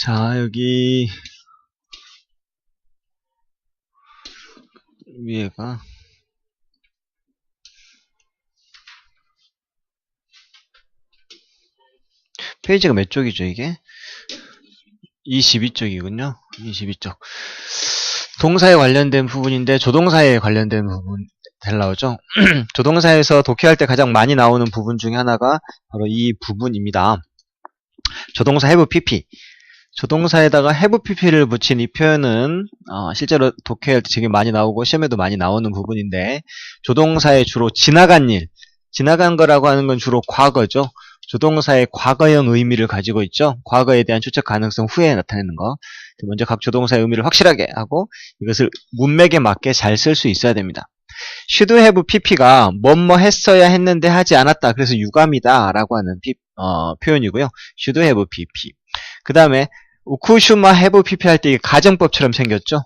자, 여기 위에가 페이지가 몇 쪽이죠, 이게? 22쪽이군요. 22쪽. 동사에 관련된 부분인데 조동사에 관련된 부분 잘 나오죠. 조동사에서 독해할 때 가장 많이 나오는 부분 중에 하나가 바로 이 부분입니다. 조동사 have pp. 조동사에다가 have pp를 붙인 이 표현은 실제로 독해할 때 되게 많이 나오고 시험에도 많이 나오는 부분인데, 조동사에 주로 지나간 일, 지나간 거라고 하는 건 주로 과거죠. 조동사의 과거형 의미를 가지고 있죠. 과거에 대한 추측 가능성 후에 나타내는 거. 먼저 각 조동사의 의미를 확실하게 하고 이것을 문맥에 맞게 잘 쓸 수 있어야 됩니다. should have pp가 뭐뭐 했어야 했는데 하지 않았다. 그래서 유감이다 라고 하는 표현이고요. should have pp. 그 다음에 우쿠슈마 have pp 할 때 이게 가정법처럼 생겼죠.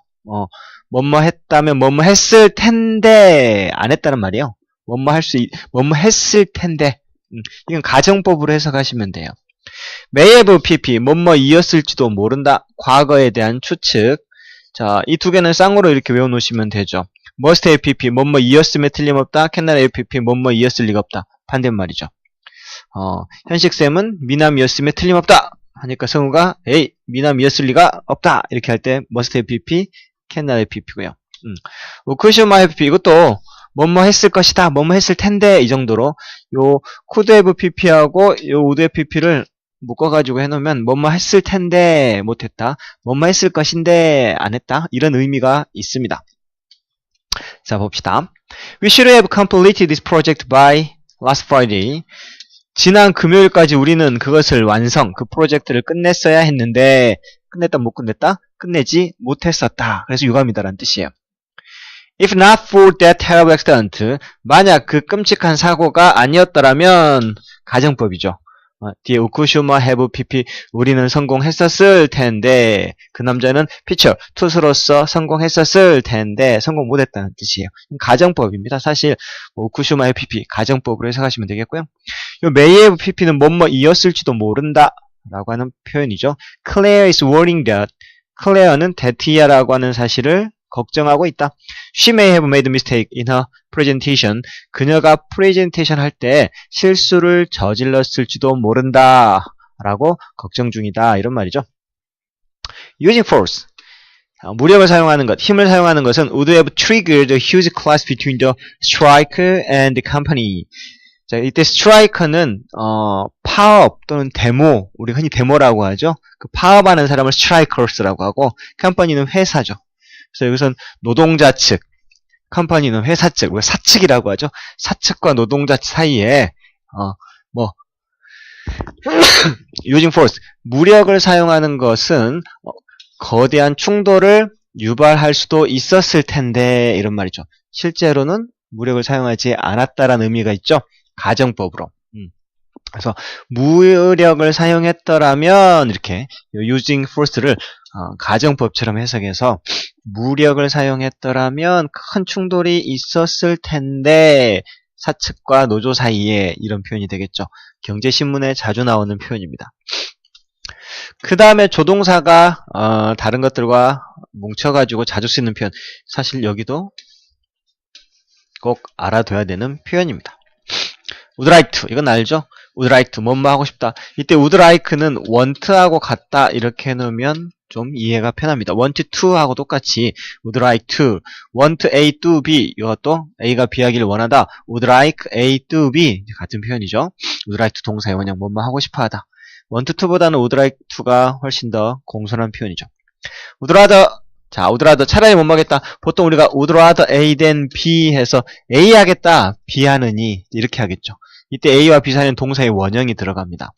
뭐뭐 했다면 뭐뭐 했을 텐데 안 했다는 말이에요. 뭐뭐 했을 텐데. 이건 가정법으로 해석하시면 돼요. may have pp, 뭐뭐이었을지도 모른다. 과거에 대한 추측. 자, 이 두 개는 쌍으로 이렇게 외워놓으시면 되죠. must have pp, 뭐뭐이었음에 틀림없다. cannot have pp, 뭐뭐이었을 리가 없다. 반대말이죠. 현식쌤은 미남이었음에 틀림없다. 하니까 성우가 에이, 미남이었을 리가 없다. 이렇게 할 때 must have pp, cannot have pp고요. 우쿠슈마 have pp, 이것도 뭐뭐 했을 것이다, 뭐뭐 했을 텐데, 이 정도로 요 could have pp하고 요 would have pp를 묶어가지고 해놓으면 뭐뭐 했을 텐데 못했다, 뭐뭐 했을 것인데 안 했다, 이런 의미가 있습니다. 자, 봅시다. We should have completed this project by last Friday. 지난 금요일까지 우리는 그것을 그 프로젝트를 끝냈어야 했는데, 끝냈다, 못 끝냈다? 끝내지 못했었다. 그래서 유감이다라는 뜻이에요. If not for that terrible accident, 만약 그 끔찍한 사고가 아니었더라면, 가정법이죠. 뒤에 우쿠슈마 have pp, 우리는 성공했었을 텐데, 그 남자는 피처, 투수로서 성공했었을 텐데, 성공 못했다는 뜻이에요. 가정법입니다. 사실 우쿠슈마 have pp, 가정법으로 해석하시면 되겠고요. 요 may have pp는 뭐뭐이었을지도 모른다 라고 하는 표현이죠. Claire is worrying that, 클레어는 데티아라고 하는 사실을 걱정하고 있다. She may have made a mistake in her presentation. 그녀가 프레젠테이션 할 때 실수를 저질렀을지도 모른다 라고 걱정 중이다, 이런 말이죠. Using force, 무력을 사용하는 것, 힘을 사용하는 것은 would have triggered a huge clash between the striker and the company. 자, 이때 스트라이커는 파업 또는 데모, 우리 흔히 데모라고 하죠. 그 파업하는 사람을 스트라이커스라고 하고, 컴퍼니는 회사죠. 그래서 여기서는 노동자 측, 컴퍼니는 회사 측, 우리가 사측이라고 하죠. 사측과 노동자 사이에 using force, 무력을 사용하는 것은 거대한 충돌을 유발할 수도 있었을 텐데, 이런 말이죠. 실제로는 무력을 사용하지 않았다라는 의미가 있죠. 가정법으로. 그래서 무력을 사용했더라면, 이렇게 using force를 가정법처럼 해석해서 무력을 사용했더라면 큰 충돌이 있었을 텐데, 사측과 노조 사이에, 이런 표현이 되겠죠. 경제신문에 자주 나오는 표현입니다. 그 다음에 조동사가 다른 것들과 뭉쳐가지고 자주 쓰는 표현, 사실 여기도 꼭 알아둬야 되는 표현입니다. would like to, 이건 알죠? would like to, 뭐뭐 하고 싶다. 이때 would like는 want하고 같다, 이렇게 해놓으면 좀 이해가 편합니다. want to 하고 똑같이 would like to, want A to B, 이것도 A가 B하기를 원하다. would like A to B, 같은 표현이죠. would like to 동사의 원형, 뭐뭐 하고 싶어 하다. want to보다는 would like to가 훨씬 더 공손한 표현이죠. would rather, 자, would rather, 차라리 못 하겠다. 보통 우리가 would rather A than B 해서 A 하겠다, B 하느니, 이렇게 하겠죠. 이때 A와 B 사이에는 동사의 원형이 들어갑니다.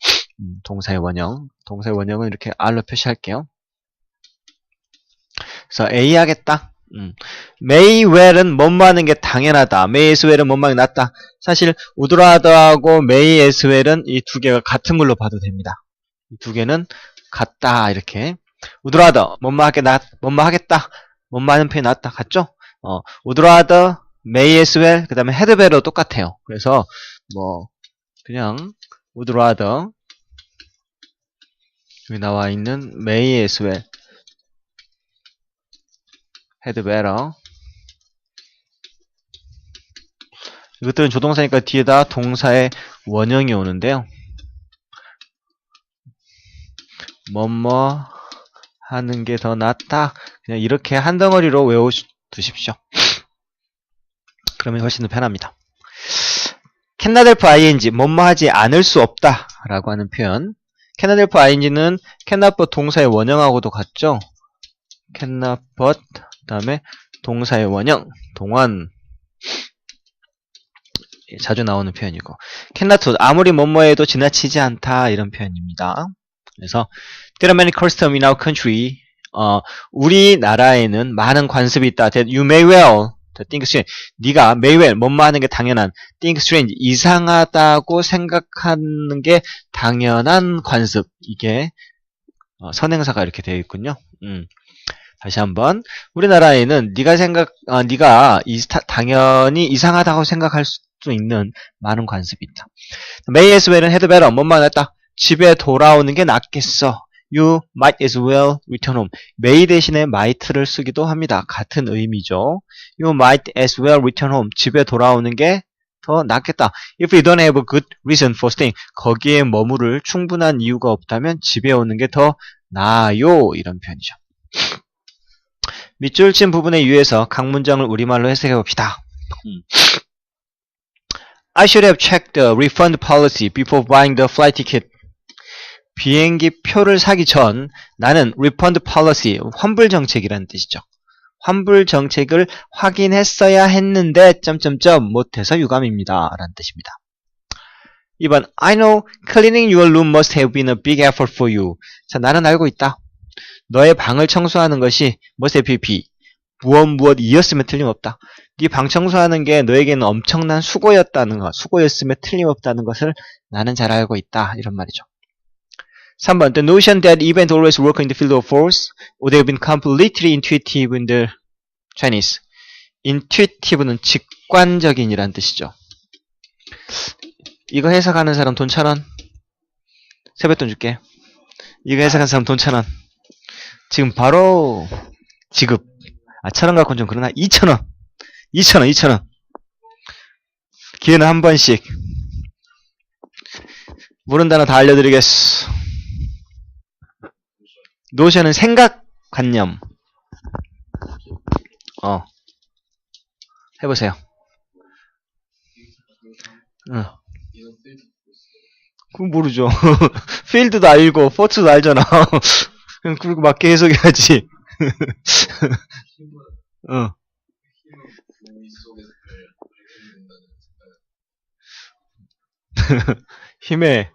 동사의 원형. 동사의 원형은 이렇게 R로 표시할게요. 그래서 A 하겠다. may well은 뭐뭐 하는 게 당연하다. may as well은 뭐뭐 하는 게 낫다. 사실 would rather하고 may as well은 이 두 개가 같은 걸로 봐도 됩니다. 이 두 개는 같다, 이렇게. would rather, 뭐뭐 하겠다. 뭐뭐 하는 표현이 낫다. 같죠? would rather, may as well, 그 다음에 had better 똑같아요. 그래서 그냥 would rather 여기 나와 있는 may as well, had better. 이것들은 조동사니까 뒤에다 동사의 원형이 오는데요. 뭐뭐 하는 게 더 낫다. 그냥 이렇게 한 덩어리로 외워두십시오. 그러면 훨씬 더 편합니다. cannot help ing, 뭐뭐 하지 않을 수 없다 라고 하는 표현. cannot help ing는 cannot but 동사의 원형하고도 같죠. cannot but 그 다음에 동사의 원형, 동원, 자주 나오는 표현이고, cannot do, 아무리 뭐뭐 해도 지나치지 않다 이런 표현입니다. 그래서 there are many customs in our country, 우리나라에는 많은 관습이 있다. That you may well think strange, 네가 may well 뭐뭐 하는 게 당연한, think strange 이상하다고 생각하는 게 당연한 관습, 이게 선행사가 이렇게 되어 있군요. 다시 한번, 우리나라에는 네가 당연히 이상하다고 생각할 수 있는 많은 관습이 있다. may as well은 had better, 뭐만 했다. 집에 돌아오는 게 낫겠어. You might as well return home. may 대신에 might를 쓰기도 합니다. 같은 의미죠. You might as well return home. 집에 돌아오는 게 더 낫겠다. If you don't have a good reason for staying. 거기에 머무를 충분한 이유가 없다면 집에 오는 게 더 나아요. 이런 표현이죠. 밑줄 친 부분에 유의해서 각 문장을 우리말로 해석해 봅시다. I should have checked the refund policy before buying the flight ticket. 비행기 표를 사기 전 나는 refund policy, 환불 정책이라는 뜻이죠. 환불 정책을 확인했어야 했는데 못해서 유감입니다. 라는 뜻입니다. 2번 I know cleaning your room must have been a big effort for you. 자, 나는 알고 있다. 너의 방을 청소하는 것이 must have been 무엇이었으면 틀림없다. 네 방 청소하는 게 너에게는 엄청난 수고였음에 틀림없다는 것을 나는 잘 알고 있다. 이런 말이죠. 3번 The notion that events always work in the field of force would have been completely intuitive in the Chinese. intuitive는 직관적인이란 뜻이죠. 이거 해석하는 사람 돈 1,000원? 세뱃돈 줄게. 이거 해석하는 사람 돈 1,000원. 지금 바로 지급. 1,000원 갖고는 좀 그러나 2,000원. 2,000원. 기회는 한 번씩. 모르는 단어 다 알려드리겠어. 노션은 생각관념. 해보세요. 그건 모르죠. 필드도 알고, 포트도 알잖아. 그냥 그리고 맞게 해석해야지. 힘의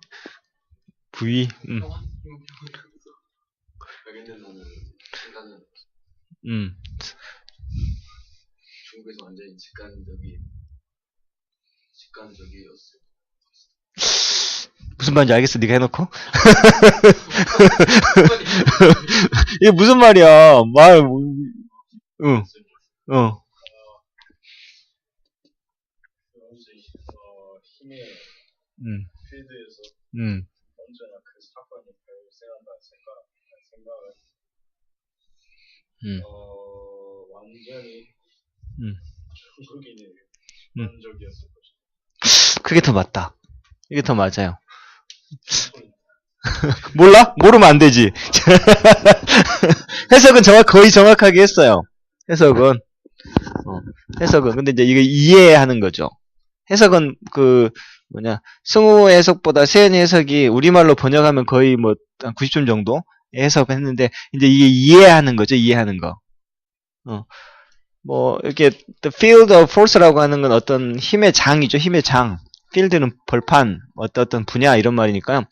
부위. 중국에서 완전히 직관적이었어요. 무슨 말인지 알겠어, 네가 해놓고. 이게 무슨 말이야? 힘의 필드에서 언제나 그 사건이 발생한다는 생각은 완전히 중국인이 직관적이었을 것이다. 그게 더 맞다. 이게 더 맞아요. 몰라? 모르면 안 되지. 해석은 거의 정확하게 했어요. 해석은. 근데 이제 이거 이해하는 거죠. 해석은 승우 해석보다 세연이 해석이 우리말로 번역하면 거의 한 90점 정도 해석했는데, 이제 이게 이해하는 거죠, 이해하는 거. 이렇게, the field of force라고 하는 건 어떤 힘의 장이죠, 힘의 장. 필드는 벌판, 어떤 분야, 이런 말이니까요.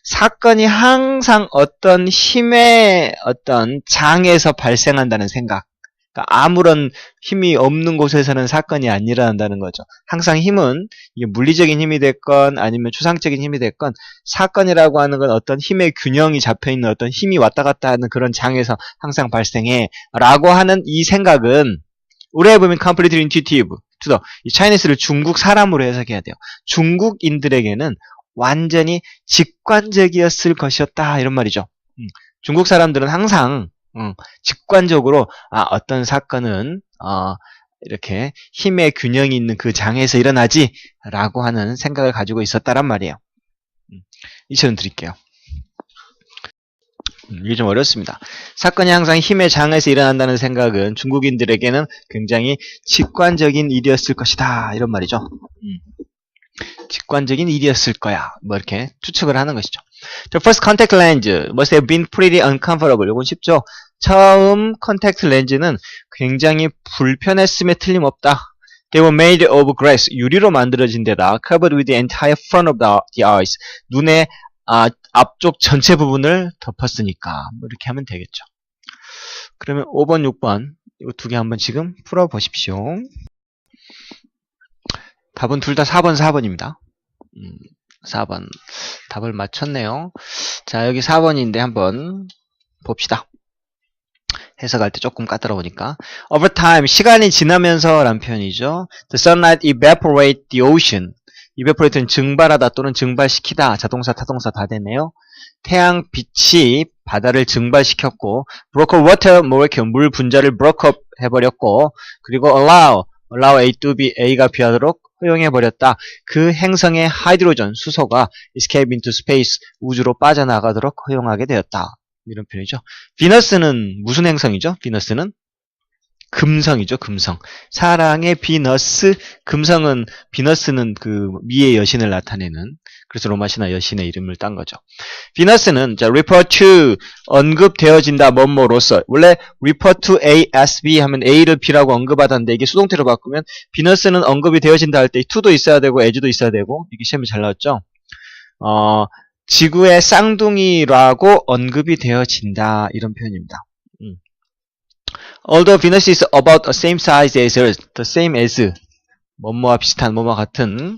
사건이 항상 어떤 힘의 어떤 장에서 발생한다는 생각. 그러니까 아무런 힘이 없는 곳에서는 사건이 안 일어난다는 거죠. 항상 힘은 이게 물리적인 힘이 됐건 아니면 추상적인 힘이 됐건 사건이라고 하는 건 어떤 힘의 균형이 잡혀있는 어떤 힘이 왔다 갔다 하는 그런 장에서 항상 발생해 라고 하는 이 생각은 우리가 보면 completely intuitive 이 차이니스를 중국 사람으로 해석해야 돼요. 중국인들에게는 완전히 직관적이었을 것이었다 이런 말이죠. 중국 사람들은 항상 직관적으로 어떤 사건은 이렇게 힘의 균형이 있는 그 장에서 일어나지 라고 하는 생각을 가지고 있었다란 말이에요. 이처럼 드릴게요. 이게 좀 어렵습니다. 사건이 항상 힘의 장에서 일어난다는 생각은 중국인들에게는 굉장히 직관적인 일이었을 것이다 이런 말이죠. 직관적인 일이었을 거야. 뭐 이렇게 추측을 하는 것이죠. The first contact lens must have been pretty uncomfortable. 이건 쉽죠. 처음 컨택트 렌즈는 굉장히 불편했음에 틀림없다. They were made of glass. 유리로 만들어진 데다 covered with the entire front of the eyes. 눈의 앞쪽 전체 부분을 덮었으니까 뭐 이렇게 하면 되겠죠. 그러면 5번, 6번 이거 두 개 한번 지금 풀어보십시오. 답은 둘 다 4번, 4번입니다. 4번 답을 맞췄네요. 자, 여기 4번인데 한번 봅시다. 해석할 때 조금 까다로우니까. Over time, 시간이 지나면서 라는 표현이죠. The sunlight evaporate the ocean. evaporate는 증발하다 또는 증발시키다. 자동사, 타동사 다 되네요. 태양 빛이 바다를 증발시켰고 broke up water molecule, 물 분자를 broke up 해버렸고 그리고 allow A to be A가 비하도록 허용해버렸다. 그 행성의 하이드로전, 수소가 escape into space, 우주로 빠져나가도록 허용하게 되었다. 이런 표현이죠. 비너스는 무슨 행성이죠? 비너스는 금성이죠. 금성. 사랑의 비너스. 금성은 비너스는 그 미의 여신을 나타내는, 그래서 로마 신화 여신의 이름을 딴 거죠. 비너스는 자 refer to 언급되어진다 뭐뭐로서. 원래 refer to A as B 하면 A를 B라고 언급하던데 이게 수동태로 바꾸면 비너스는 언급이 되어진다 할 때 to도 있어야 되고 as도 있어야 되고 이게 시험에 잘 나왔죠. 지구의 쌍둥이라고 언급이 되어진다 이런 표현입니다. Although Venus is about the same size as Earth, the same as 뭐뭐와 비슷한 뭐뭐와 같은.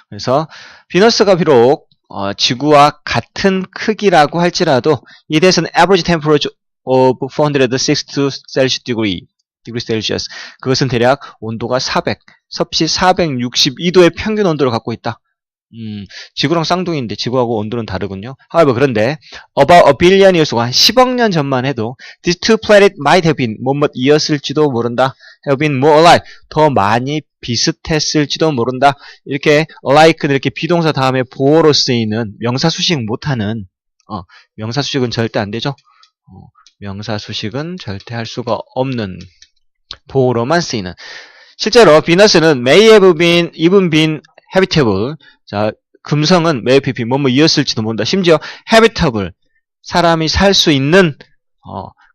그래서 비너스가 비록 지구와 같은 크기라고 할지라도 it has an average temperature of 462 degree Celsius. 그것은 대략 온도가 400, 섭씨 462도의 평균 온도를 갖고 있다. 지구랑 쌍둥이인데 지구하고 온도는 다르군요. However, 그런데 about a billion years ago, 한 10억 년 전만 해도 these two planets might have been 뭐뭐이었을지도 모른다. have been more alike, 더 많이 비슷했을지도 모른다. 이렇게 alike는 이렇게 비동사 다음에 보어로 쓰이는 명사수식 못하는 명사수식은 절대 안 되죠. 명사수식은 절대 할 수가 없는 보어로만 쓰이는. 실제로 비너스는 may have been, even been habitable. 자, 금성은 may have been 뭐뭐이었을지도 모른다. 심지어 habitable, 사람이 살 수 있는,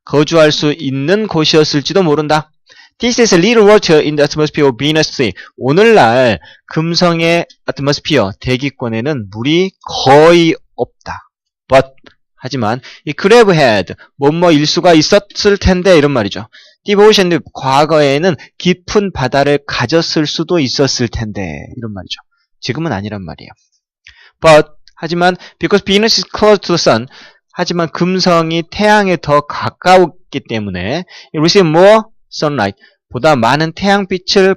거주할 수 있는 곳이었을지도 모른다. This is a little water in the atmosphere of Venus 3. 오늘날 금성의 atmosphere, 대기권에는 물이 거의 없다. But, 하지만 이 could have had, 뭐뭐일 수가 있었을 텐데 이런 말이죠. Deep ocean, 과거에는 깊은 바다를 가졌을 수도 있었을 텐데 이런 말이죠. 지금은 아니란 말이에요. But, 하지만 because Venus is close to the sun, 하지만 금성이 태양에 더 가까웠기 때문에 it receives more sunlight, 보다 많은 태양빛을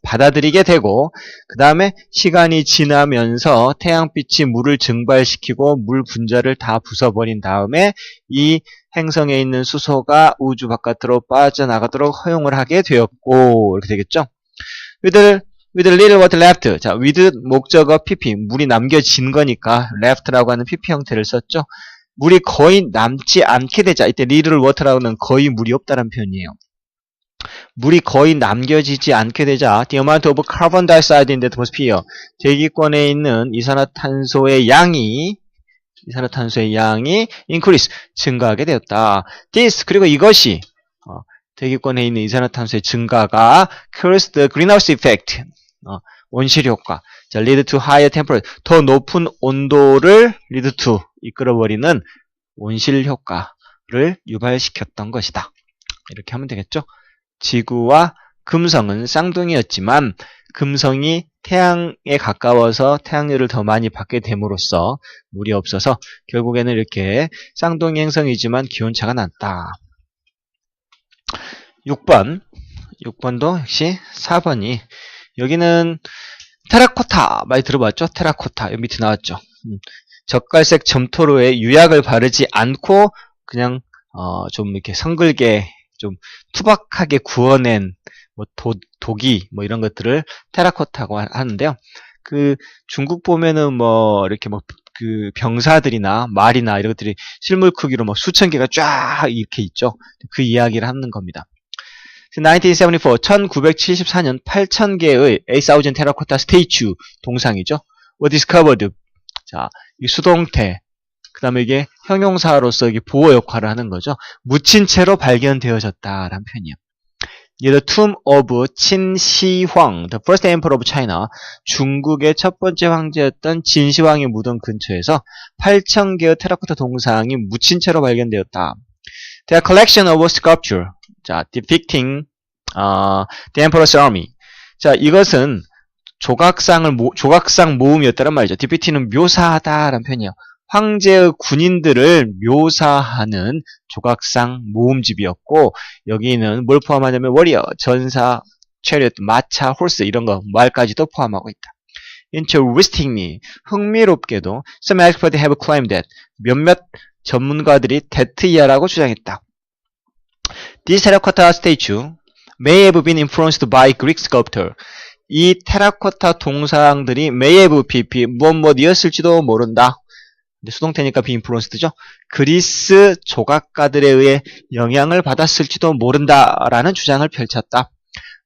받아들이게 되고 그 다음에 시간이 지나면서 태양빛이 물을 증발시키고 물 분자를 다 부숴버린 다음에 이 행성에 있는 수소가 우주 바깥으로 빠져나가도록 허용을 하게 되었고 이렇게 되겠죠. with a little water left. 자, with 목적어 pp, 물이 남겨진 거니까 left라고 하는 pp 형태를 썼죠. 물이 거의 남지 않게 되자. 이때 little water라고는 거의 물이 없다는 표현이에요. 물이 거의 남겨지지 않게 되자 the amount of carbon dioxide in the atmosphere, 대기권에 있는 이산화탄소의 양이 increase, 증가하게 되었다. This, 그리고 이것이 대기권에 있는 이산화탄소의 증가가 cause the greenhouse effect, 온실 효과, 자, lead to higher temperature, 더 높은 온도를 lead to, 이끌어버리는 온실 효과를 유발시켰던 것이다. 이렇게 하면 되겠죠. 지구와 금성은 쌍둥이였지만 금성이 태양에 가까워서 태양열을 더 많이 받게 됨으로써 물이 없어서 결국에는 이렇게 쌍둥이 행성이지만 기온차가 났다. 6번도 역시 4번이, 여기는 테라코타 많이 들어봤죠? 테라코타 여기 밑에 나왔죠. 젓갈색 점토로에 유약을 바르지 않고 그냥 좀 이렇게 성글게 좀 투박하게 구워낸 뭐 도기 뭐 이런 것들을 테라코타고 하는데요. 그 중국 보면은 뭐 이렇게 뭐 그 병사들이나 말이나 이런 것들이 실물 크기로 뭐 수천 개가 쫙 이렇게 있죠. 그 이야기를 하는 겁니다. 1974, 1974년 8,000개의 8,000 테라코타 스테이츄 동상이죠. were discovered. 자, 이 수동태. 그 다음에 이게 형용사로서 이게 보호 역할을 하는 거죠. 묻힌 채로 발견되어졌다라는 표현이에요. The tomb of Qin Shi Huang, the first emperor of China. 중국의 첫 번째 황제였던 진시황의 무덤 근처에서 8,000개의 테라코타 동상이 묻힌 채로 발견되었다. They are collection of sculpture. 자, depicting the emperor's army. 자, 이것은 조각상 모음이었다는 말이죠. depict는 묘사하다라는 표현이에요. 황제의 군인들을 묘사하는 조각상 모음집이었고, 여기는 뭘 포함하냐면 워리어, 전사, 체리엇, 마차, 홀스 이런 거 말까지도 포함하고 있다. Interestingly, 흥미롭게도 some experts have claimed that 몇몇 전문가들이 데트이아라고 주장했다. This terracotta statue may have been influenced by Greek sculptor. 이 테라코타 동상들이 may have pp 무엇이었을지도 모른다. 수동태니까 be influenced죠. 그리스 조각가들에 의해 영향을 받았을지도 모른다라는 주장을 펼쳤다.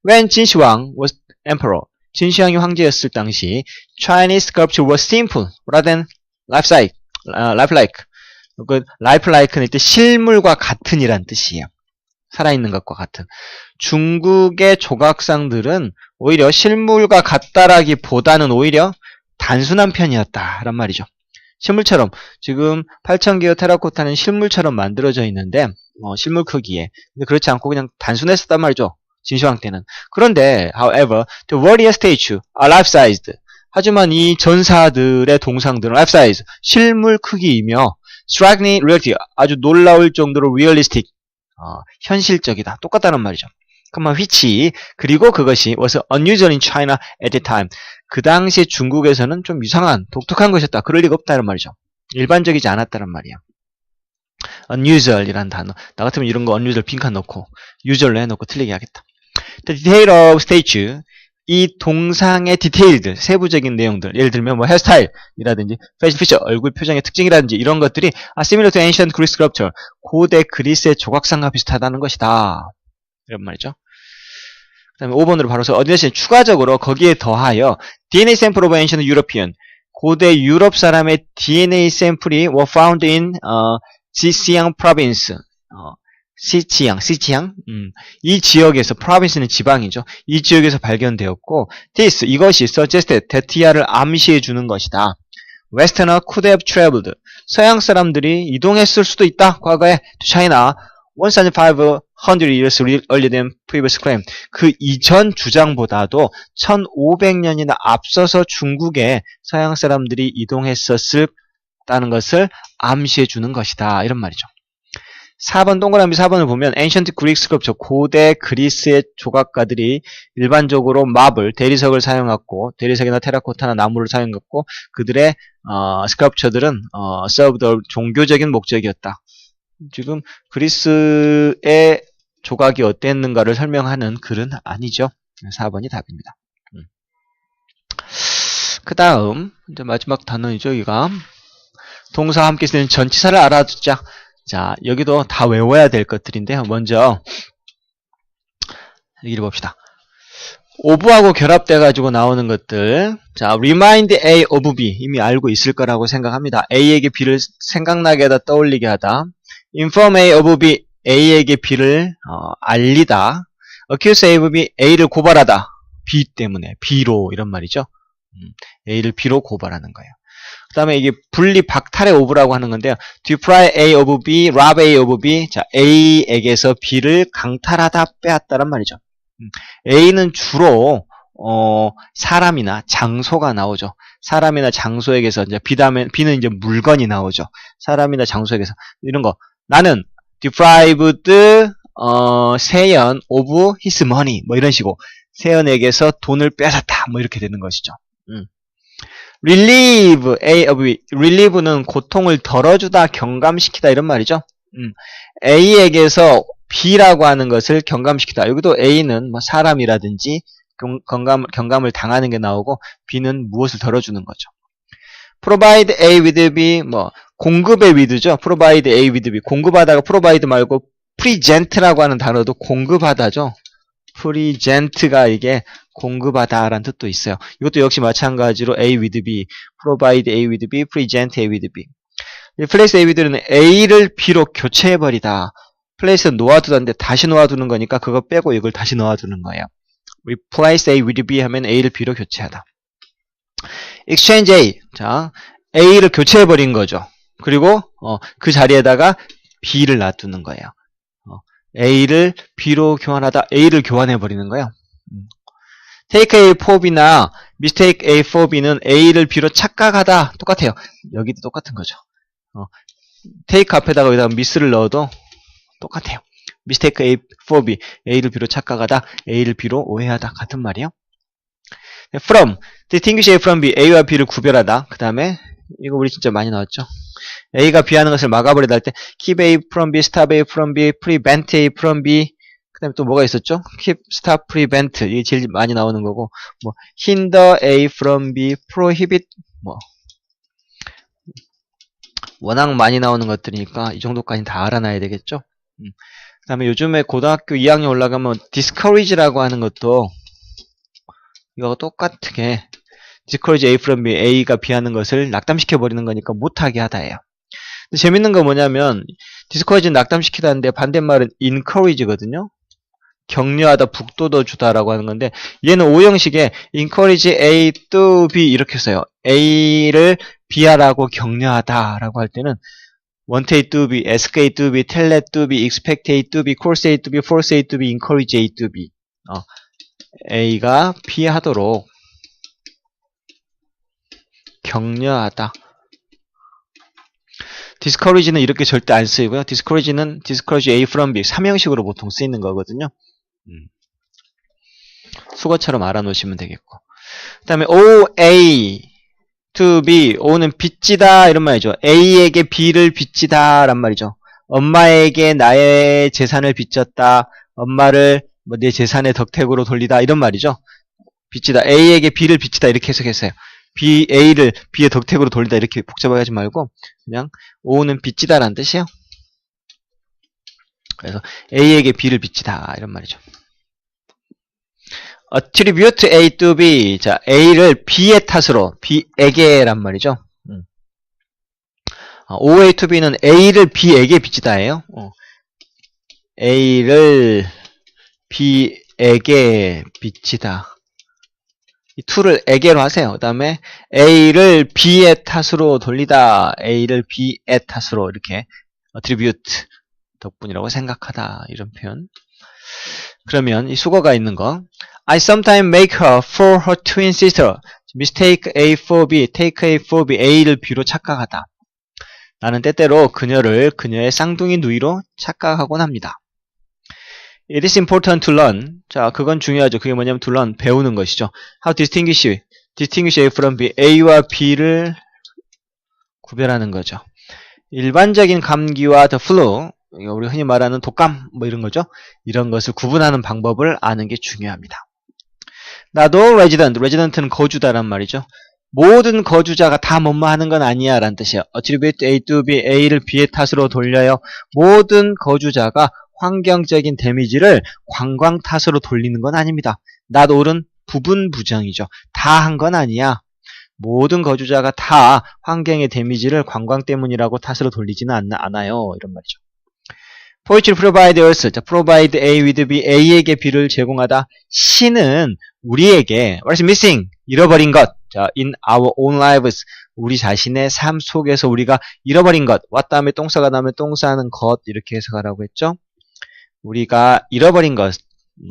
When 진시황 was emperor, 진시황이 황제였을 당시 Chinese sculpture was simple rather than lifelike. 그 lifelike는 이때 실물과 같은이란 뜻이에요. 살아있는 것과 같은. 중국의 조각상들은 오히려 실물과 같다라기보다는 오히려 단순한 편이었다란 말이죠. 실물처럼 지금 8,000개의 테라코타는 실물처럼 만들어져 있는데 실물 크기에 근데 그렇지 않고 그냥 단순했었단 말이죠. 진시황 때는. 그런데 however the warrior statue are life-sized. 하지만 이 전사들의 동상들은 life-size 실물 크기이며 strikingly realistic 아주 놀라울 정도로 realistic 현실적이다. 똑같다는 말이죠. 그만 which 그리고 그것이 was unusual in China at the time. 그 당시에 중국에서는 좀 이상한 독특한 것이었다. 그럴 리가 없다는 말이죠. 일반적이지 않았다는 말이야. unusual이란 단어. 나 같으면 이런 거 unusual 빈칸 넣고 usual로 해놓고 틀리게 하겠다. The detail of statue. 이 동상의 디테일들, 세부적인 내용들, 예를 들면 뭐 헤어스타일이라든지 패션 피처, 얼굴 표정의 특징이라든지 이런 것들이 similar to ancient Greek sculpture. 고대 그리스의 조각상과 비슷하다는 것이다. 이런 말이죠. 그 다음에 5번으로 바로 어디에서 추가적으로 거기에 더하여 DNA sample of ancient European. 고대 유럽 사람의 DNA 샘플이 were found in Xinjiang province. 시치양. 이 지역에서, province는 지방이죠. 이 지역에서 발견되었고, this, 이것이 suggested, 데티아를 암시해 주는 것이다. Westerner could have traveled. 서양 사람들이 이동했을 수도 있다. 과거에 to China 1,500 years earlier than previous claim. 그 이전 주장보다도 1,500년이나 앞서서 중국에 서양 사람들이 이동했었다는 것을 암시해 주는 것이다. 이런 말이죠. 4번 동그라미 4번을 보면 Ancient Greek Sculpture, 고대 그리스의 조각가들이 일반적으로 마블, 대리석을 사용했고 대리석이나 테라코타나 나무를 사용했고 그들의 스culpture들은 served 종교적인 목적이었다. 지금 그리스의 조각이 어땠는가를 설명하는 글은 아니죠. 4번이 답입니다. 그 다음 이제 마지막 단어이죠. 여기가 동사와 함께 쓰는 전치사를 알아두자. 자, 여기도 다 외워야 될 것들인데요. 먼저 여기를 봅시다. of하고 결합돼가지고 나오는 것들. 자, remind A of B 이미 알고 있을 거라고 생각합니다. A에게 B를 생각나게 하다, 떠올리게 하다. inform A of B A에게 B를 알리다. accuse A of B A를 고발하다. B 때문에 B로 이런 말이죠. A를 B로 고발하는 거예요. 그 다음에 이게 분리 박탈의 of라고 하는 건데요. deprive A of B, rob A of B. 자, A에게서 B를 강탈하다, 빼앗다란 말이죠. A는 주로 사람이나 장소가 나오죠. 사람이나 장소에게서 이제 B는 이제 물건이 나오죠. 사람이나 장소에게서 이런 거. 나는 deprived 세연 of his money 뭐 이런 식으로 세연에게서 돈을 빼앗았다 뭐 이렇게 되는 것이죠. relieve A of B. relieve는 고통을 덜어주다, 경감시키다 이런 말이죠. A에게서 B라고 하는 것을 경감시키다. 여기도 A는 뭐 사람이라든지 경감을 당하는 게 나오고 B는 무엇을 덜어주는 거죠. provide A with B, 뭐 공급의 with죠. provide A with B. 공급하다가 provide 말고 present라고 하는 단어도 공급하다죠. present가 이게 공급하다라는 뜻도 있어요. 이것도 역시 마찬가지로 A with B, provide A with B, present A with B. replace A with는 A를 B로 교체해버리다. place는 놓아두다인데 다시 놓아두는 거니까 그거 빼고 이걸 다시 넣어두는 거예요. replace A with B 하면 A를 B로 교체하다. exchange A. 자, A를 교체해버린 거죠. 그리고 그 자리에다가 B를 놔두는 거예요. A를 B로 교환하다. A를 교환해버리는 거예요. take A for B나 mistake A for B는 A를 B로 착각하다. 똑같아요. 여기도 똑같은 거죠. take 앞에다가 여기다가 miss를 넣어도 똑같아요. mistake A for B. A를 B로 착각하다. A를 B로 오해하다. 같은 말이에요. from. distinguish A from B. A와 B를 구별하다. 그 다음에 이거 우리 진짜 많이 나왔죠. A가 B 하는 것을 막아버리다 할 때 keep A from B, stop A from B, prevent A from B. 그 다음에 또 뭐가 있었죠? keep, stop, prevent. 이게 제일 많이 나오는 거고 뭐 hinder A from B, prohibit. 뭐 워낙 많이 나오는 것들이니까 이 정도까지는 다 알아놔야 되겠죠. 그 다음에 요즘에 고등학교 2학년 올라가면 discourage라고 하는 것도 이거가 똑같게 discourage A from B, A가 B 하는 것을 낙담시켜버리는 거니까 못하게 하다예요. 근데 재밌는 건 뭐냐면 discourage는 낙담시키다는데 반대말은 encourage거든요. 격려하다, 북돋워주다라고 하는 건데 얘는 오형식에 encourage A to B 이렇게 써요. A를 B 하라고 격려하다라고 할 때는 want A to B, ask A to B, tell A to B, expect A to B, coerce A to B, force A to B, encourage A to B. A가 B 하도록 격려하다. discourage는 이렇게 절대 안 쓰이고요. discourage는 discourage A from B, 삼형식으로 보통 쓰이는 거거든요. 수거처럼 알아놓으시면 되겠고. 그 다음에 O, A to B, O는 빚지다 이런 말이죠. A에게 B를 빚지다 란 말이죠. 엄마에게 나의 재산을 빚졌다. 엄마를 내 재산의 덕택으로 돌리다 이런 말이죠. 빚지다. A에게 B를 빚지다 이렇게 해석했어요. A를 B의 덕택으로 돌리다 이렇게 복잡하게 하지 말고 그냥 O는 빚지다 라는 뜻이에요. 그래서 A에게 B를 빚지다 이런 말이죠. attribute A to B. 자, A를 B의 탓으로 B에게 란 말이죠. OA to B는 A를 B에게 빚지다예요. A를 B에게 빚지다. 이 to를 에게로 하세요. 그 다음에 A를 B의 탓으로 돌리다. A를 B의 탓으로 이렇게 attribute 덕분이라고 생각하다. 이런 표현. 그러면 이 수거가 있는 거. I sometimes make her for her twin sister. mistake A for B, take A for B, A를 B로 착각하다. 나는 때때로 그녀를 그녀의 쌍둥이 누이로 착각하곤 합니다. It is important to learn. 자, 그건 중요하죠. 그게 뭐냐면 to learn, 배우는 것이죠. How distinguish A from B. A와 B를 구별하는 거죠. 일반적인 감기와 the flu, 우리 흔히 말하는 독감 뭐 이런 거죠. 이런 것을 구분하는 방법을 아는 게 중요합니다. 나도 resident는 거주다란 말이죠. 모든 거주자가 다 뭐뭐 하는 건 아니야 라는 뜻이에요. attribute A to B, A를 B의 탓으로 돌려요. 모든 거주자가 환경적인 데미지를 관광 탓으로 돌리는 건 아닙니다. not all은 부분 부정이죠. 다 한 건 아니야. 모든 거주자가 다 환경의 데미지를 관광 때문이라고 탓으로 돌리지는 않아요. 이런 말이죠. For which provide us. 자, provide A with B. A에게 B를 제공하다. C는 우리에게 what is missing? 잃어버린 것. 자, in our own lives. 우리 자신의 삶 속에서 우리가 잃어버린 것. what 다음에 동사가 나오면 동사하는 것. 이렇게 해석하라고 했죠. 우리가 잃어버린 것.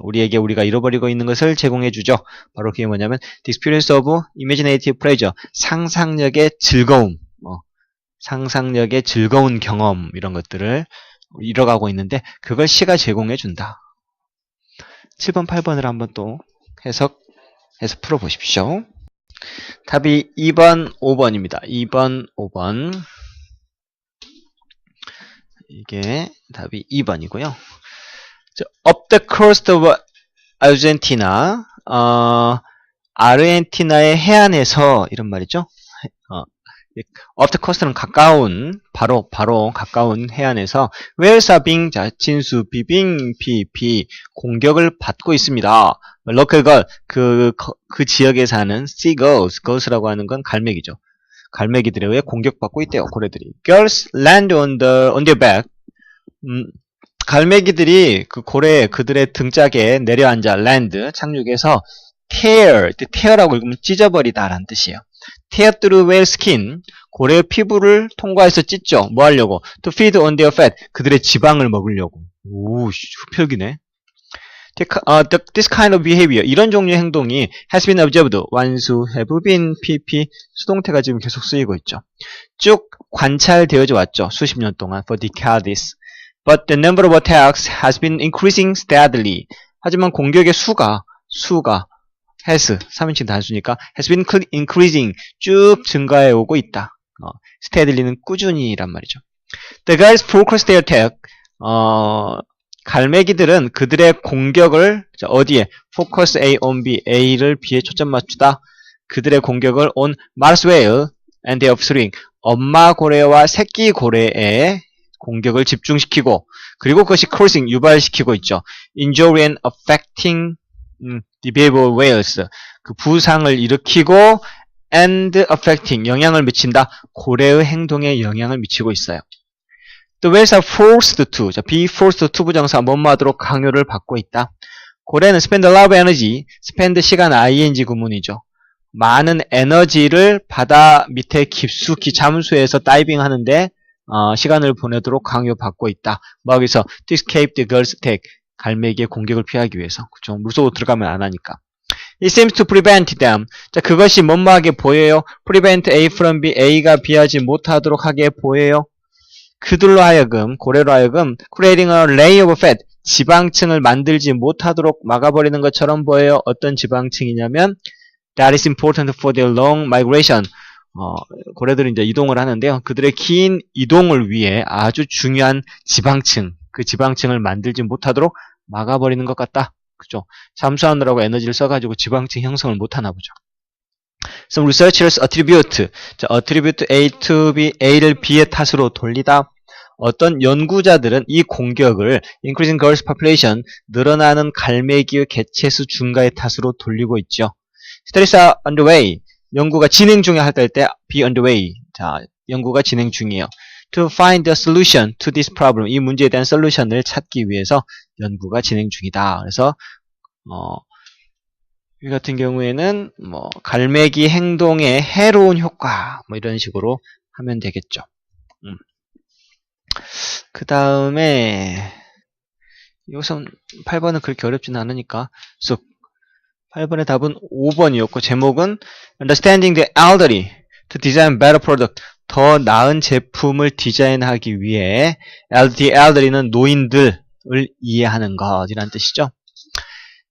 우리에게 우리가 잃어버리고 있는 것을 제공해 주죠. 바로 그게 뭐냐면 the experience of imaginative pleasure. 상상력의 즐거움. 상상력의 즐거운 경험. 이런 것들을 잃어가고 있는데 그걸 C가 제공해 준다. 7번, 8번을 한번 또 해석해서 풀어보십시오. 답이 2번, 5번입니다. 2번, 5번. 이게 답이 2번이고요. Up the coast of Argentina. 아르헨티나의 해안에서 이런 말이죠. Up the coast는 가까운, 바로 가까운 해안에서 whales are being, 자, 진수, 비빙, 비, 공격을 받고 있습니다. local girl, 그 지역에 사는 seagulls, 라고 하는 건 갈매기죠. 갈매기들에 의해 공격받고 있대요, 고래들이. Girls land on their back. 갈매기들이 그 고래, 그들의 등짝에 내려앉아, land, 착륙해서 tear라고 읽으면 찢어버리다 라는 뜻이에요. tear through whale skin, 고래의 피부를 통과해서 찢죠. 뭐 하려고? to feed on their fat, 그들의 지방을 먹으려고. 오, 흡혈기네. This kind of behavior, 이런 종류의 행동이 has been observed, 완수, have been, pp, 수동태가 지금 계속 쓰이고 있죠. 쭉 관찰되어져 왔죠. 수십 년 동안, for decades. But the number of attacks has been increasing steadily. 하지만 공격의 수가 has, 3인칭 단수니까 has been increasing, 쭉 증가해 오고 있다. steadily는 꾸준히란 말이죠. The guys focused their attack. 갈매기들은 그들의 공격을 어디에? focus A on B, A를 B에 초점 맞추다. 그들의 공격을 on mother's whale and their offspring, 엄마 고래와 새끼 고래에 공격을 집중시키고, 그리고 그것이 causing, 유발시키고 있죠. injury and affecting the behavior of whales, 그 부상을 일으키고 and affecting, 영향을 미친다. 고래의 행동에 영향을 미치고 있어요. The whales are forced to, 자, be forced to 부정사 뭐뭐 하도록 강요를 받고 있다. 고래는 spend a lot of energy, spend 시간 ing 구문이죠. 많은 에너지를 바다 밑에 깊숙이 잠수해서 다이빙 하는데 시간을 보내도록 강요받고 있다. 뭐 여기서 to escape the girls' attack, 갈매기의 공격을 피하기 위해서. 그죠? 물속으로 들어가면 안 하니까. It seems to prevent them. 자, 그것이 뭐뭐하게 보여요? prevent A from B, A가 B하지 못하도록 하게 보여요. 그들로 하여금, 고래로 하여금 creating a layer of fat, 지방층을 만들지 못하도록 막아버리는 것처럼 보여요. 어떤 지방층이냐면 that is important for their long migration. 고래들은 이제 이동을 하는데요. 그들의 긴 이동을 위해 아주 중요한 지방층, 그 지방층을 만들지 못하도록 막아버리는 것 같다. 그죠? 잠수하느라고 에너지를 써가지고 지방층 형성을 못하나 보죠. Some researchers attribute, 자, attribute A to B, A를 B의 탓으로 돌리다. 어떤 연구자들은 이 공격을 increasing girls population, 늘어나는 갈매기의 개체수 증가의 탓으로 돌리고 있죠. Studies are underway, 연구가 진행 중에 할 때 be underway, 자, 연구가 진행 중이에요. To find a solution to this problem, 이 문제에 대한 솔루션을 찾기 위해서 연구가 진행 중이다. 그래서 이 같은 경우에는 뭐 갈매기 행동에 해로운 효과 뭐 이런 식으로 하면 되겠죠. 그 다음에 우선 8번은 그렇게 어렵지는 않으니까 쑥 8번의 답은 5번이었고 제목은 Understanding the Elderly to Design Better Product, 더 나은 제품을 디자인하기 위해 the elderly는 노인들을 이해하는 것이라는 뜻이죠.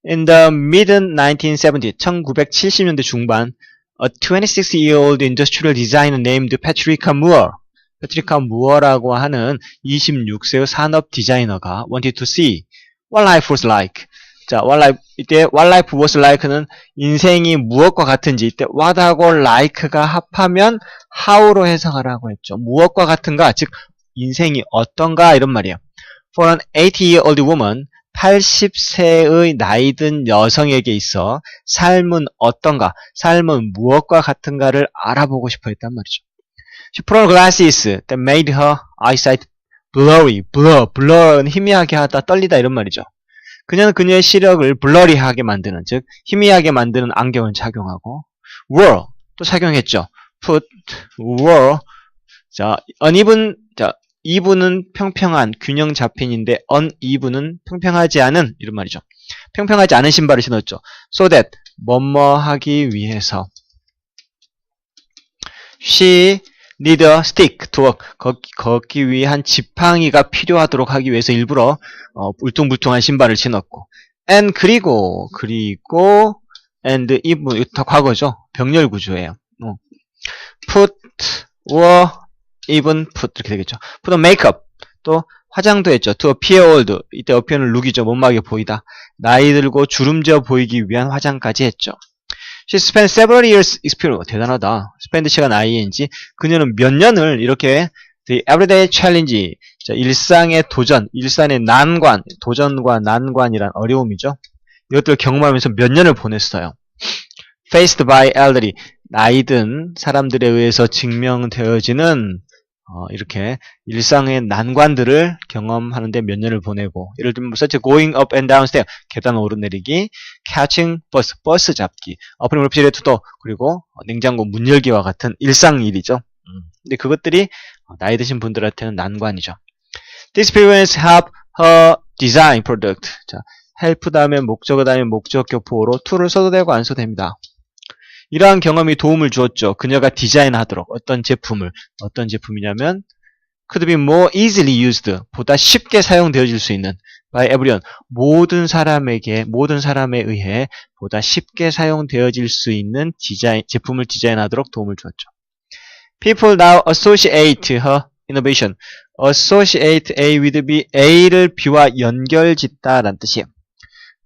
In the mid-1970s, 1970년대 중반, a 26-year-old industrial designer named Patricia Moore, 패트리카 무어라고 하는 26세의 산업 디자이너가 wanted to see what life was like. 자, 이때 what life was like는 인생이 무엇과 같은지, 이때 what하고 like가 합하면 how로 해석하라고 했죠. 무엇과 같은가, 즉 인생이 어떤가 이런 말이에요. For an 80-year-old woman, 80세의 나이든 여성에게 있어 삶은 어떤가, 삶은 무엇과 같은가를 알아보고 싶어 했단 말이죠. She put on glasses that made her eyesight blur는 희미하게 하다, 떨리다 이런 말이죠. 그녀는 그녀의 시력을 블러리하게 만드는, 즉 희미하게 만드는 안경을 착용하고 wore 또 착용했죠. wore 자 uneven, 자 even은 평평한, 균형 잡힌인데 uneven은 평평하지 않은 이런 말이죠. 평평하지 않은 신발을 신었죠. So that 뭐뭐 하기 위해서 she need a stick to walk, 걷기 위한 지팡이가 필요하도록 하기 위해서 일부러 울퉁불퉁한 신발을 신었고 and 그리고 and even, 다 과거죠. 병렬 구조예요. put, or, even put 이렇게 되겠죠. put on makeup 또 화장도 했죠. to appear old 이때 appear는 룩이죠. 못마게 보이다. 나이 들고 주름져 보이기 위한 화장까지 했죠. She spent several years experience. 대단하다. spend 시간 ing. 그녀는 몇 년을 이렇게 the everyday challenge. 자, 일상의 도전, 일상의 난관, 도전과 난관이란 어려움이죠. 이것들을 경험하면서 몇 년을 보냈어요. Faced by elderly. 나이 든 사람들에 의해서 증명되어지는 이렇게 일상의 난관들을 경험하는데 몇 년을 보내고 예를 들면 such going up and down stairs 계단 오르내리기 catching bus 버스 잡기 opening refrigerator door 그리고 냉장고 문 열기와 같은 일상 일이죠. 근데 그것들이 나이 드신 분들한테는 난관이죠. This experience help her design product. 자, help 다음에 목적어 다음에 목적격 보호로 to를 써도 되고 안 써도 됩니다. 이러한 경험이 도움을 주었죠. 그녀가 디자인하도록 어떤 제품이냐면 could be more easily used 보다 쉽게 사용되어질 수 있는 by everyone 모든 사람에 의해 보다 쉽게 사용되어질 수 있는 제품을 디자인하도록 도움을 주었죠. People now associate her innovation. associate A with B, A를 B와 연결짓다라는 뜻이에요.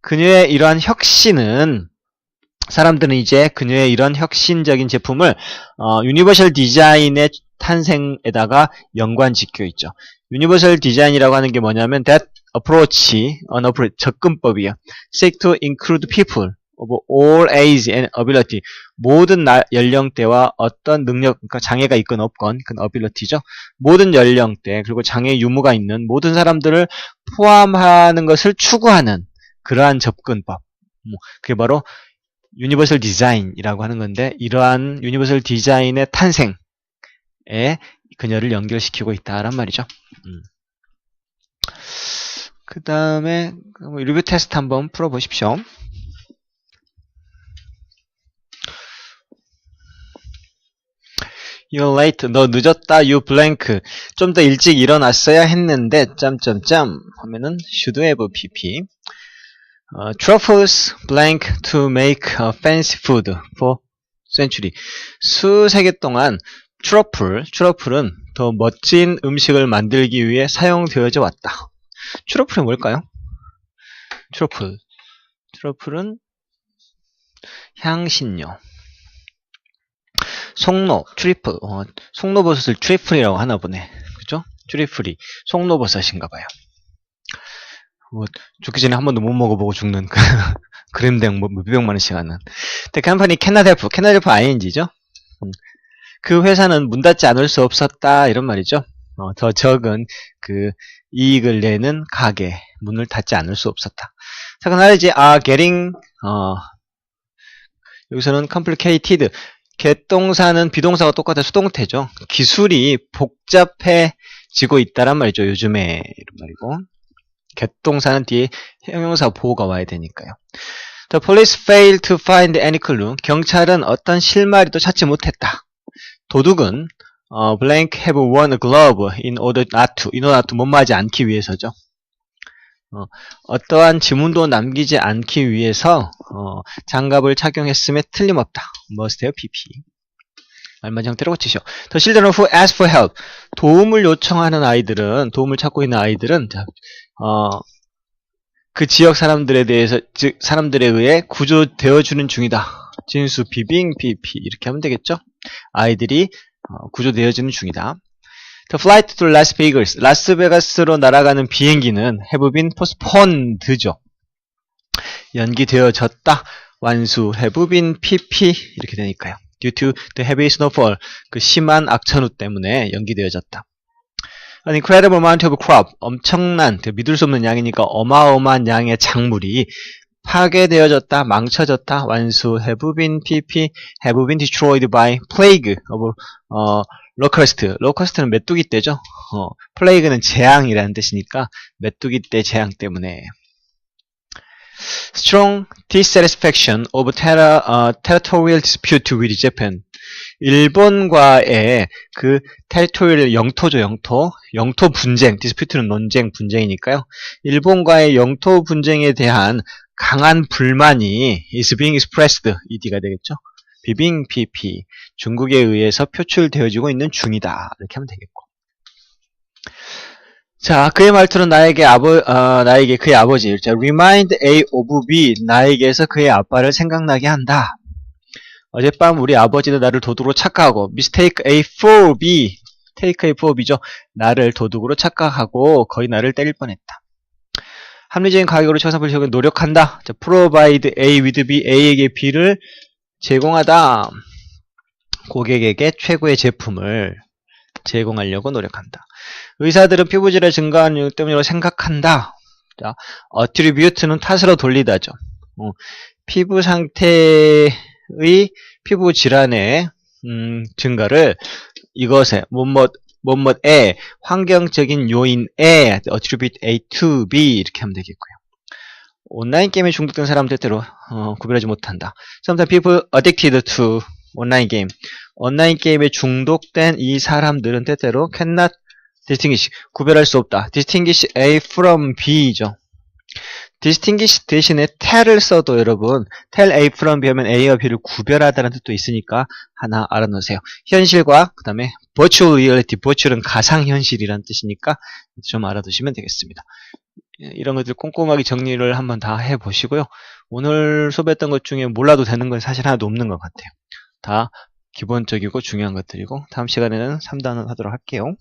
그녀의 이러한 혁신은 사람들은 이제 그녀의 이런 혁신적인 제품을 유니버셜 디자인의 탄생에다가 연관짓고 있죠. 유니버셜 디자인이라고 하는 게 뭐냐면 that approach, 접근법이에요. seek to include people of all age and ability. 모든 연령대와 어떤 능력, 그러니까 장애가 있건 없건 그건 ability죠. 모든 연령대 그리고 장애 유무가 있는 모든 사람들을 포함하는 것을 추구하는 그러한 접근법. 그게 바로 유니버설 디자인이라고 하는 건데 이러한 유니버설 디자인의 탄생에 그녀를 연결시키고 있다란 말이죠. 그 다음에 리뷰 테스트 한번 풀어보십시오. You're late. 너 늦었다. You blank. 좀 더 일찍 일어났어야 했는데 점점점 하면은 should have pp. Truffles blank to make a fancy food for century. 수세기 동안 트러플은 더 멋진 음식을 만들기 위해 사용되어져 왔다. 트러플이 뭘까요? 트러플은 향신료. 송로, 트리플. 송로버섯을 트리플이라고 하나 보네. 그죠? 트리플이 송로버섯인가봐요. 죽기 전에 한 번도 못 먹어보고 죽는 그램당 몇백만 원씩 하는. The company cannot help ing죠. 그 회사는 문 닫지 않을 수 없었다 이런 말이죠. 더 적은 그 이익을 내는 가게 문을 닫지 않을 수 없었다. second are getting 여기서는 complicated. 개동사는 비동사가 똑같아 수동태죠. 기술이 복잡해지고 있다란 말이죠. 요즘에 이런 말이고. 개동사는 뒤에 형용사 보호가 와야 되니까요. The police failed to find any clue. 경찰은 어떤 실마리도 찾지 못했다. 도둑은 blank have worn a glove in order not to 못 맞지 않기 위해서죠. 어떠한 지문도 남기지 않기 위해서 장갑을 착용했음에 틀림없다. must have pp. 말만 형태로 고치시오. The children who ask for help. 도움을 요청하는 아이들은, 도움을 찾고 있는 아이들은 그 지역 사람들에 대해서, 즉 사람들에 의해 구조되어주는 중이다. 진수 비빙 pp 이렇게 하면 되겠죠. 아이들이 구조되어지는 중이다. The flight to Las Vegas. 라스베가스로 날아가는 비행기는 have been postponed죠. 연기되어졌다. 완수 have been pp 이렇게 되니까요. Due to the heavy snowfall. 그 심한 악천후 때문에 연기되어졌다. An incredible amount of crop. 엄청난, 믿을 수 없는 양이니까 어마어마한 양의 작물이 파괴되어졌다, 망쳐졌다. 완수 have been pp, have been destroyed by plague of locust. locust는 메뚜기 떼죠. plague는 재앙이라는 뜻이니까 메뚜기 떼 재앙 때문에. Strong dissatisfaction of territorial dispute with Japan. 일본과의 그 territorial 영토죠, 영토 분쟁, dispute는 논쟁, 분쟁이니까요. 일본과의 영토 분쟁에 대한 강한 불만이 is being expressed, ed가 되겠죠. 비빙 PP. 중국에 의해서 표출되어지고 있는 중이다. 이렇게 하면 되겠고. 자, 그의 말투는 나에게 그의 아버지. 자, remind A of B. 나에게서 그의 아빠를 생각나게 한다. 어젯밤 우리 아버지는 나를 도둑으로 착각하고 mistake A for B. take A for B죠. 나를 도둑으로 착각하고 거의 나를 때릴 뻔했다. 합리적인 가격으로 청산을 적용 노력한다. 자, provide A with B. A에게 B를 제공하다. 고객에게 최고의 제품을 제공하려고 노력한다. 의사들은 피부질의 증가하는 이유 때문이라고 생각한다. 자, attribute는 탓으로 돌리다죠. 피부 상태의 피부 질환의 증가를 이것에 뭐뭐에 환경적인 요인에 attribute A to B 이렇게 하면 되겠고요. 온라인 게임에 중독된 사람 때때로 구별하지 못한다. Sometimes people addicted to 온라인 게임. 온라인 게임에 중독된 이 사람들은 때때로 cannot distinguish 구별할 수 없다. distinguish A from B죠. distinguish 대신에 tell을 써도 여러분 tell A from B 하면 A와 B를 구별하다는 뜻도 있으니까 하나 알아놓으세요. 현실과 그 다음에 virtual reality, virtual은 가상현실이라는 뜻이니까 좀 알아두시면 되겠습니다. 이런 것들 꼼꼼하게 정리를 한번 다 해보시고요. 오늘 수업했던 것 중에 몰라도 되는 건 사실 하나도 없는 것 같아요. 다 기본적이고 중요한 것들이고 다음 시간에는 3단원 하도록 할게요.